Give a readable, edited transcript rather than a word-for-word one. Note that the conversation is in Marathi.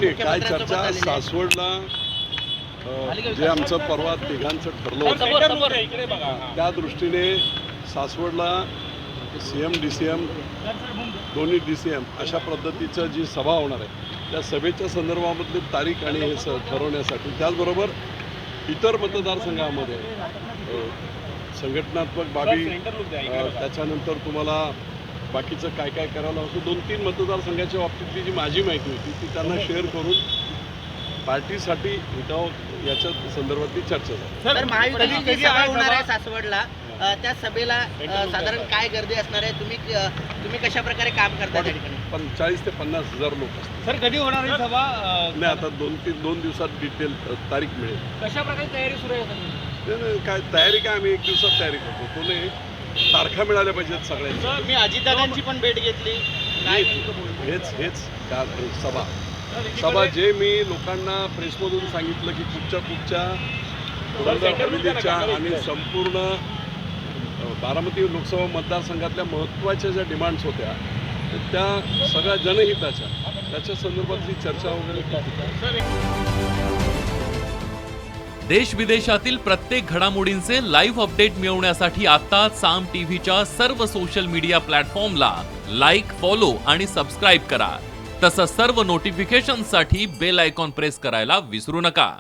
नाही काय चर्चा सासवडला जे आमचं परवा तिघांचं ठरलं होतं त्या दृष्टीने सासवडला CM DCM दोन्ही DCM अशा पद्धतीचं जी सभा होणार आहे त्या सभेच्या संदर्भामधली तारीख आणि हे ठरवण्यासाठी त्याचबरोबर इतर मतदारसंघामध्ये संघटनात्मक बाबी त्याच्यानंतर तुम्हाला बाकीचं काय काय करायला होतं 2-3 मतदारसंघाच्या बाबतीतली जी माझी माहिती होती ती त्यांना शेअर करून पार्टीसाठी हिताव याच्या संदर्भातली चर्चा झाली. सर महायुतीची सभा होणार आहे सासवडला त्या सभेला साधारण काय गर्दी असणार आहे तुम्ही कशा प्रकारे काम करता त्या ठिकाणी 40 ते 50 हजार लोक असतात. सर कधी होणार आहे सभा नाही आता 2 दिवसात डिटेल तारीख मिळेल. कशा प्रकारे तयारी सुरू आहे काय तयारी काय आम्ही 1 दिवसात तयारी करतो तो नाही तारखा मिळाल्या पाहिजेत सगळ्यांच्या. मी अजितदादांची पण भेट घेतली हेच सभा जे मी लोकांना प्रेसमधून सांगितलं की कुठच्या हवेलीच्या आणि संपूर्ण बारामती लोकसभा मतदारसंघातल्या महत्त्वाच्या ज्या डिमांड्स होत्या त्या सगळ्या जनहिताच्या त्याच्या संदर्भातली चर्चा वगैरे. देश विदेशातील प्रत्येक घडामोडींचे लाईव्ह अपडेट मिळवण्यासाठी आता साम टीव्हीच्या सर्व सोशल मीडिया प्लॅटफॉर्मला लाईक, फॉलो आणि सबस्क्राईब करा. तसंच सर्व नोटिफिकेशनसाठी बेल आयकॉन प्रेस करायला विसरू नका.